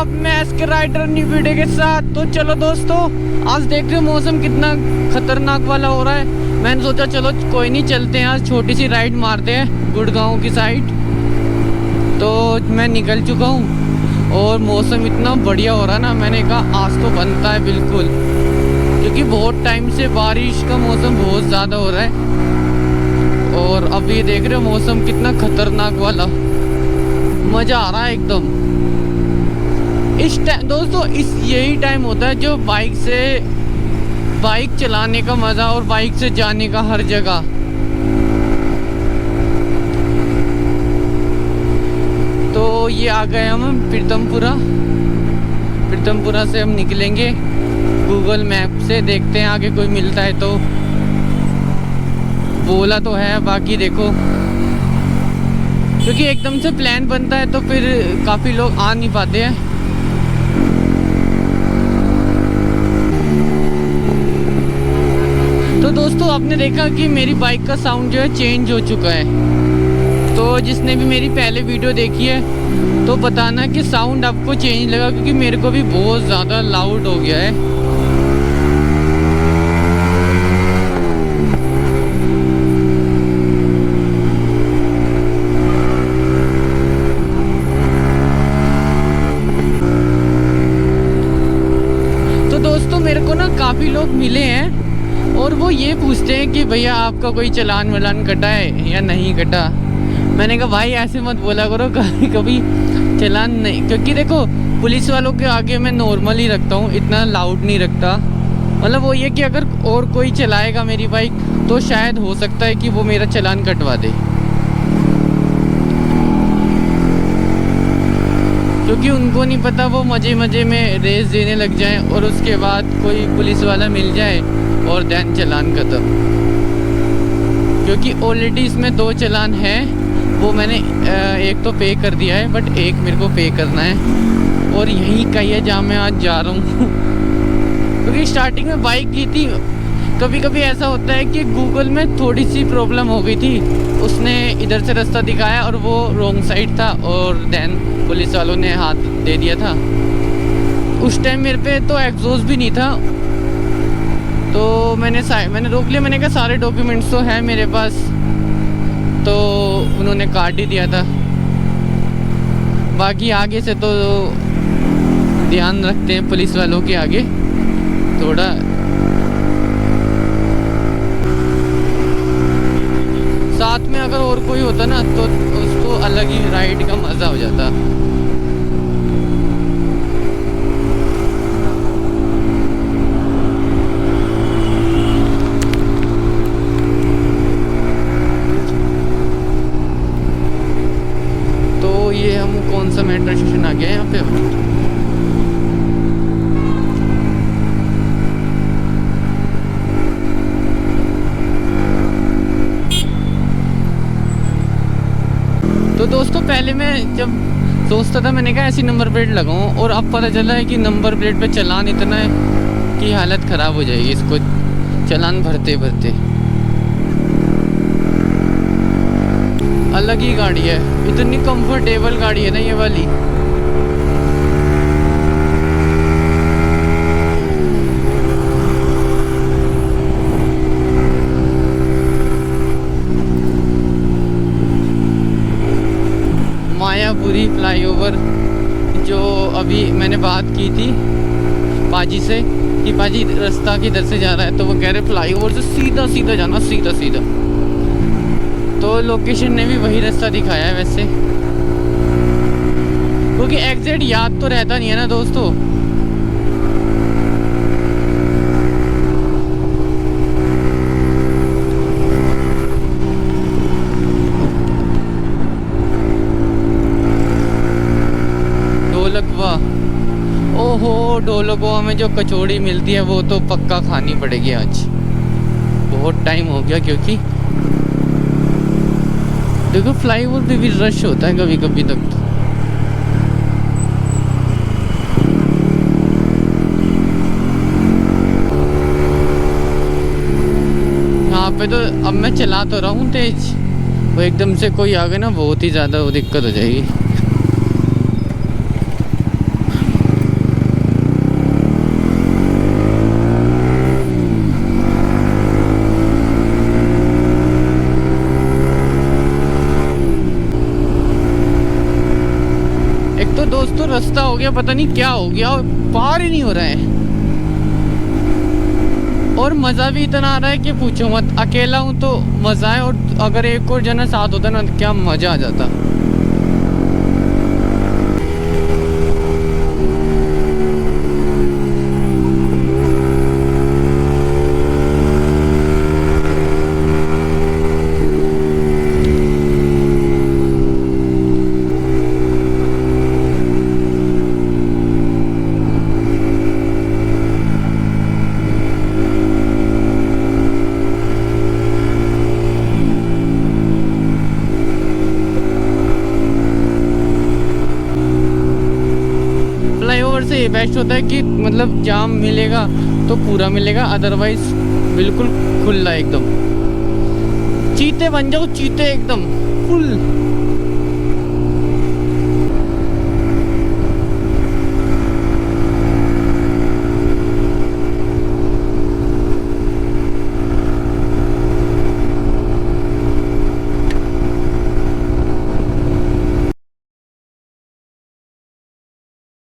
WhatsApp, मैं SK rider new video के साथ। तो चलो दोस्तों, आज देख रहे हो मौसम कितना खतरनाक वाला हो रहा है। मैंने सोचा चलो कोई नहीं, चलते हैं आज छोटी सी राइड मारते हैं गुड़गांव की साइड। तो मैं निकल चुका हूँ और मौसम इतना बढ़िया हो रहा है ना, मैंने कहा आज तो बनता है बिल्कुल, क्योंकि बहुत टाइम से बारिश का मौसम बहुत ज़्यादा हो रहा है। और अब ये देख रहे हो मौसम कितना खतरनाक वाला, मज़ा आ रहा है एकदम। इस टाइम दोस्तों, इस यही टाइम होता है जो बाइक चलाने का मज़ा और बाइक से जाने का हर जगह। तो ये आ गए हम प्रीतमपुरा से हम निकलेंगे गूगल मैप से, देखते हैं आगे कोई मिलता है तो। बोला तो है, बाकी देखो, क्योंकि एकदम से प्लान बनता है तो फिर काफ़ी लोग आ नहीं पाते हैं। तो दोस्तों, आपने देखा कि मेरी बाइक का साउंड जो है चेंज हो चुका है। तो जिसने भी मेरी पहले वीडियो देखी है तो बताना कि साउंड आपको चेंज लगा, क्योंकि मेरे को भी बहुत ज़्यादा लाउड हो गया है। तो दोस्तों, मेरे को ना काफ़ी लोग मिले हैं और वो ये पूछते हैं कि भैया आपका कोई चालान वालान कटा है या नहीं कटा। मैंने कहा भाई ऐसे मत बोला करो, कभी कभी चालान नहीं, क्योंकि देखो पुलिस वालों के आगे मैं नॉर्मल ही रखता हूँ, इतना लाउड नहीं रखता। मतलब वो ये कि अगर और कोई चलाएगा मेरी बाइक तो शायद हो सकता है कि वो मेरा चालान कटवा दे, क्योंकि उनको नहीं पता, वो मज़े मज़े में रेस देने लग जाएं और उसके बाद कोई पुलिस वाला मिल जाए और देन चालान खत्म। क्योंकि ऑलरेडी इसमें 2 चालान हैं, वो मैंने एक तो पे कर दिया है, बट एक मेरे को पे करना है और यहीं का ही है जहाँ मैं आज जा रहा हूँ। क्योंकि स्टार्टिंग में बाइक ली थी, कभी कभी ऐसा होता है कि गूगल में थोड़ी सी प्रॉब्लम हो गई थी, उसने इधर से रास्ता दिखाया और वो रॉन्ग साइड था और देन पुलिस वालों ने हाथ दे दिया था। उस टाइम मेरे पे तो एग्जॉस्ट भी नहीं था, तो मैंने रोक लिया। मैंने कहा सारे डॉक्यूमेंट्स तो हैं मेरे पास, तो उन्होंने काट ही दिया था। बाकी आगे से तो ध्यान रखते हैं पुलिस वालों के आगे थोड़ा। साथ में अगर और कोई होता ना तो उसको अलग ही राइड का मज़ा हो जाता। तो ये हम कौन सा मेट्रो स्टेशन आ गया यहाँ पे। तो दोस्तों, पहले मैं जब सोचता था, मैंने कहा ऐसी नंबर प्लेट लगाऊं, और अब पता चला है कि नंबर प्लेट पे चालान इतना है कि हालत ख़राब हो जाएगी इसको चालान भरते भरते। अलग ही गाड़ी है, इतनी कंफर्टेबल गाड़ी है ना ये वाली। मायापुरी फ्लाईओवर, जो अभी मैंने बात की थी पाजी से कि पाजी रास्ता किधर से जा रहा है, तो वो कह रहे फ्लाईओवर से सीधा सीधा जाना, सीधा सीधा। तो लोकेशन ने भी वही रास्ता दिखाया है वैसे, क्योंकि एग्जैक्ट याद तो रहता नहीं है ना दोस्तों। ढोलकवा, ओहो, ढोलकवा में जो कचौड़ी मिलती है वो तो पक्का खानी पड़ेगी आज। बहुत टाइम हो गया, क्योंकि देखो फ्लाईओवर पे भी रश होता है कभी कभी तक तो। यहाँ पे तो अब मैं चला तो रहा हूँ तेज, वो एकदम से कोई आ गया ना, बहुत ही ज़्यादा वो दिक्कत हो जाएगी। रास्ता हो गया, पता नहीं क्या हो गया, पार ही नहीं हो रहा है। और मज़ा भी इतना आ रहा है कि पूछो मत। अकेला हूँ तो मज़ा है, और अगर एक और जना साथ होता ना तो क्या मज़ा आ जाता। फ्लाईओवर से ये बेस्ट होता है कि मतलब जाम मिलेगा तो पूरा मिलेगा, अदरवाइज बिल्कुल खुला एकदम। चीते बन जाओ, चीते एकदम फुल।